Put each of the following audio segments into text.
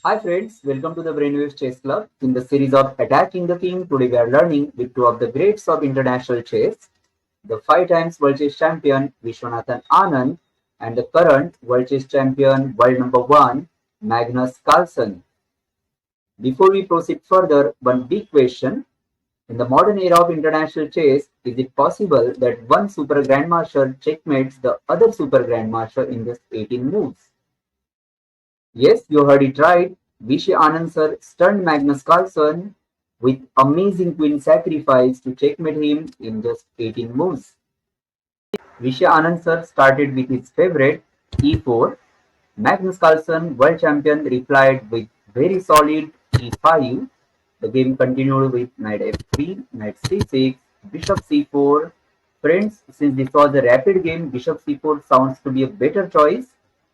Hi friends, welcome to the Brainwaves Chess Club. In the series of Attacking the King, today we are learning with two of the greats of international chess, the 5 times World Chess Champion Vishwanathan Anand and the current World Chess Champion World Number 1 Magnus Carlsen. Before we proceed further, one big question. In the modern era of international chess, is it possible that one super grandmaster checkmates the other super grandmaster in just 18 moves? Yes, you heard it right. Vishy Anand sir stunned Magnus Carlsen with amazing queen sacrifice to checkmate him in just 18 moves. Vishy Anand sir started with his favorite e4. Magnus Carlsen, world champion, replied with very solid e5. The game continued with knight f3, knight c6, bishop c4. Friends, since this was a rapid game, bishop c4 sounds to be a better choice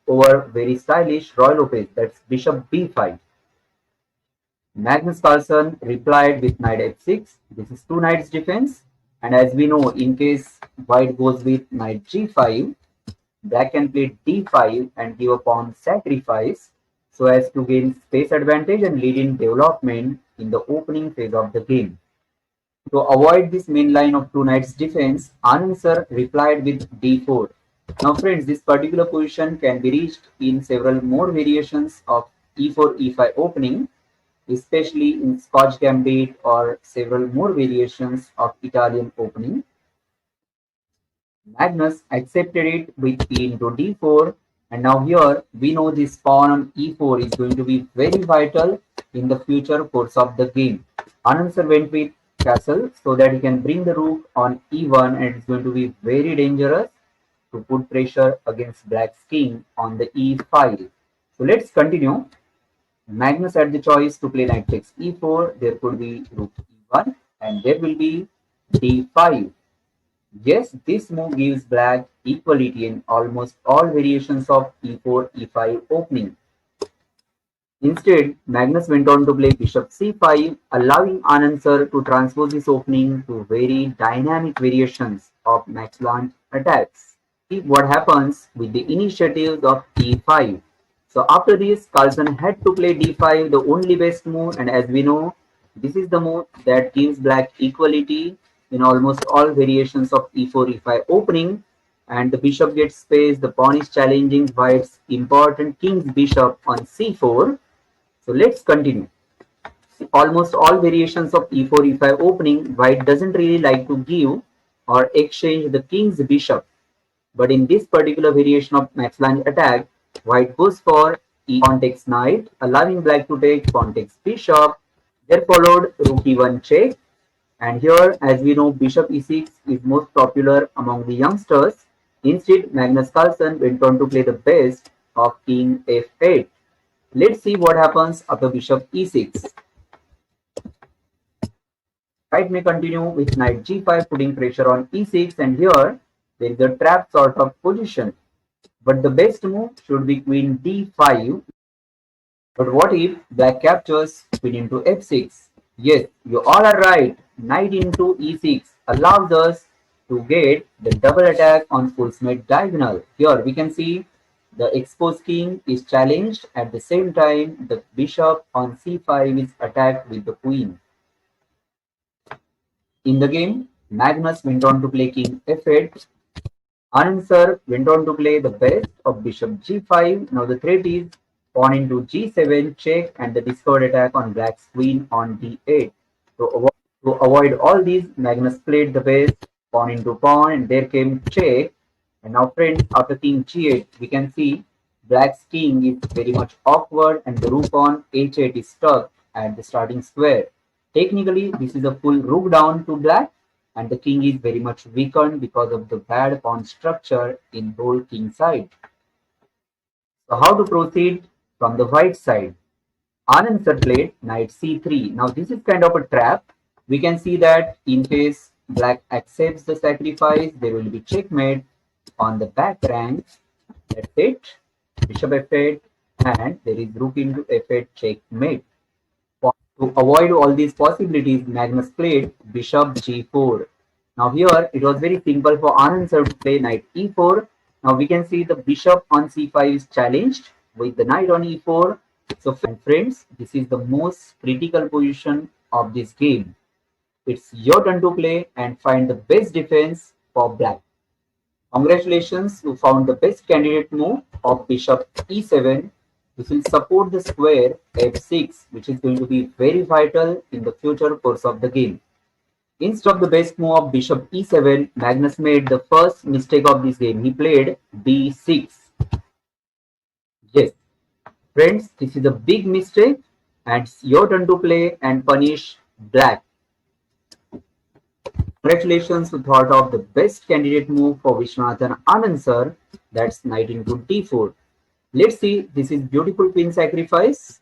over very stylish Roy Lopez. That's bishop b5. Magnus Carlsen replied with knight f6. This is two knights defense. And as we know, in case white goes with knight g5, black can play d5 and give a pawn sacrifice so as to gain space advantage and lead in development in the opening phase of the game. To avoid this main line of two knights defense, Anand sir replied with d4. Now friends, this particular position can be reached in several more variations of e4 e5 opening, especially in Scotch Gambit or several more variations of Italian opening. Magnus accepted it with e into d4, and now here we know this pawn on e4 is going to be very vital in the future course of the game. Anand sir went with castle so that he can bring the rook on e1, and it's going to be very dangerous to put pressure against black's king on the e file. So let's continue. Magnus had the choice to play knight takes e4, there could be rook e1, and there will be d5. Yes, this move gives black equality in almost all variations of e4, e5 opening. Instead, Magnus went on to play bishop c5, allowing Anand sir to transpose this opening to very dynamic variations of Max Planck attacks. See what happens with the initiatives of e5. So after this, Carlsen had to play d5, the only best move, and as we know, this is the move that gives black equality in almost all variations of e4, e5 opening, and the bishop gets space, the pawn is challenging white's important king's bishop on c4. So let's continue. Almost all variations of e4, e5 opening, white doesn't really like to give or exchange the king's bishop. But in this particular variation of Max Planck attack, white goes for e pawn takes knight, allowing black to take pawn takes bishop. There followed rook e1 check. And here, as we know, bishop e6 is most popular among the youngsters. Instead, Magnus Carlsen went on to play the best of king f8. Let's see what happens after bishop e6. White may continue with knight g5, putting pressure on e6, and here there is a trap sort of position. But the best move should be queen d5. But what if black captures queen into f6? Yes, you all are right. Knight into e6 allows us to get the double attack on full smith diagonal. Here we can see the exposed king is challenged. At the same time, the bishop on c5 is attacked with the queen. In the game, Magnus went on to play king f8. Anand sir went on to play the best of bishop g5. Now the threat is pawn into g7 check and the discovered attack on black's queen on d8. To avoid all these, Magnus played the best pawn into pawn, and there came check. And now friends, after king g8, we can see black's king is very much awkward and the rook on h8 is stuck at the starting square. Technically, this is a full rook down to black, and the king is very much weakened because of the bad pawn structure in whole king side. So how to proceed from the white side? Anand sir played knight c3. Now this is kind of a trap. We can see that in case black accepts the sacrifice, there will be checkmate on the back rank. That's it. Bishop f8, and there is rook into f8 checkmate. To avoid all these possibilities, Magnus played bishop g4. Now here it was very simple for Anand sir to play knight e4. Now we can see the bishop on c5 is challenged with the knight on e4. So friends, this is the most critical position of this game. It's your turn to play and find the best defense for black. Congratulations, you found the best candidate move of bishop e7. This will support the square f6, which is going to be very vital in the future course of the game. Instead of the best move of bishop e7, Magnus made the first mistake of this game. He played b6. Yes, friends, this is a big mistake and it's your turn to play and punish black. Congratulations, you thought of the best candidate move for Vishwanathan Anand sir. That's knight into d4. Let's see, this is beautiful queen sacrifice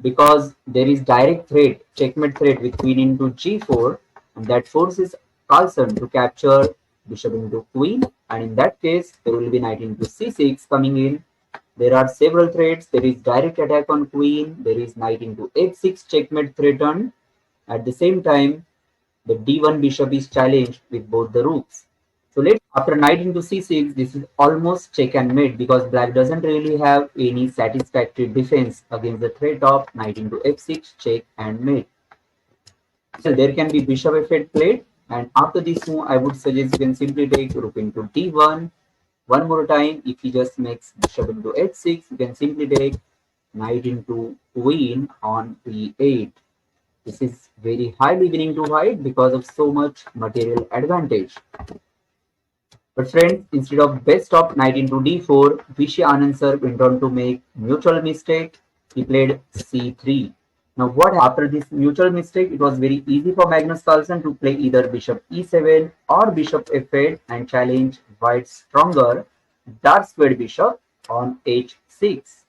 because there is direct threat, checkmate threat with queen into g4, and that forces Carlsen to capture bishop into queen, and in that case there will be knight into c6 coming in. There are several threats. There is direct attack on queen, there is knight into f6 checkmate threatened. At the same time, the d1 bishop is challenged with both the rooks. So after knight into c6, this is almost check and mate because black doesn't really have any satisfactory defense against the threat of knight into f6 check and mate. So there can be bishop f8 played, and after this move I would suggest you can simply take rook into d1. One more time, if he just makes bishop into h6, you can simply take knight into queen on e8. This is very highly winning to white because of so much material advantage. But friends, instead of best of knight into d4, Vishy Anand sir went on to make mutual mistake. He played c3. Now what after this mutual mistake, it was very easy for Magnus Carlsen to play either bishop e7 or bishop f8 and challenge white's stronger dark squared bishop on h6.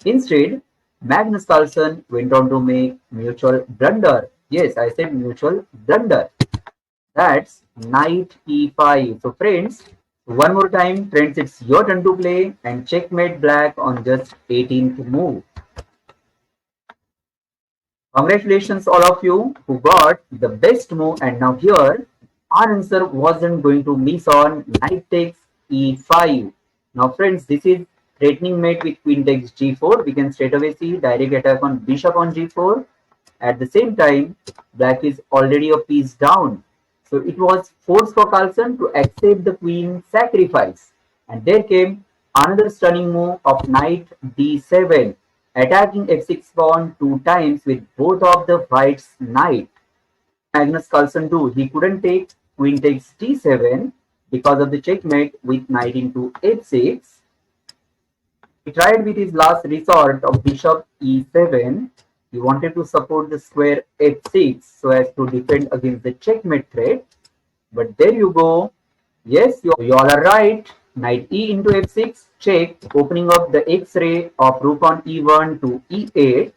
Instead, Magnus Carlsen went on to make mutual blunder. Yes, I said mutual blunder. That's knight e5. So friends, one more time, friends, it's your turn to play and checkmate black on just 18th move. Congratulations all of you who got the best move, and now here our answer wasn't going to miss on knight takes e5. Now friends, this is threatening mate with queen takes g4. We can straight away see direct attack on bishop on g4. At the same time, black is already a piece down. So it was forced for Carlsen to accept the queen sacrifice. And there came another stunning move of knight d7, attacking f6 pawn 2 times with both of the white's knight. Magnus Carlsen do? He couldn't take queen takes d7 because of the checkmate with knight into f6. He tried with his last resort of bishop e7. He wanted to support the square f6 so as to defend against the checkmate threat. But there you go. Yes, you all are right. Knight e into f6 check, opening up the x-ray of rook on e1 to e8,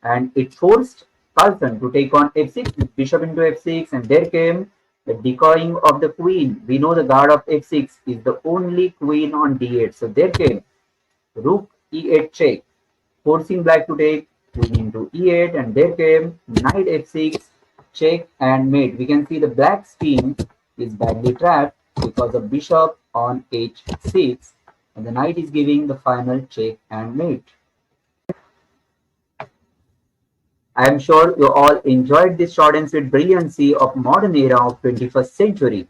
and it forced Carlsen to take on f6 with bishop into f6, and there came the decoying of the queen. We know the guard of f6 is the only queen on d8, so there came rook e8 check, forcing black to take queen into e8, and there came knight f6 check and mate. We can see the black's team is badly trapped because of bishop on h6, and the knight is giving the final check and mate. I am sure you all enjoyed this short and sweet brilliancy of modern era of 21st century.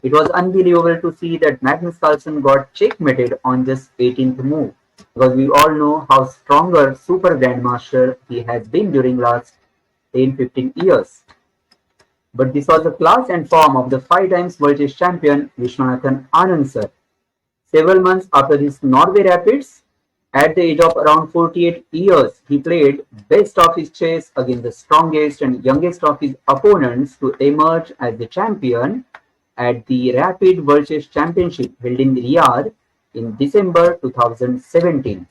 It was unbelievable to see that Magnus Carlsen got checkmated on just 18th move, because we all know how stronger super grandmaster he has been during last 10-15 years. But this was the class and form of the 5 times world chess champion Vishwanathan Anand sir. Several months after his Norway Rapids, at the age of around 48 years, he played best of his chess against the strongest and youngest of his opponents to emerge as the champion at the Rapid World Chess Championship held in Riyadh in December 2017.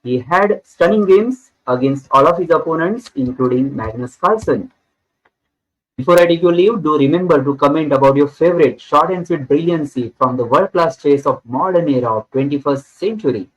He had stunning games against all of his opponents, including Magnus Carlsen. Before I take your leave, do remember to comment about your favorite short and sweet brilliancy from the world-class chess of modern era of 21st century.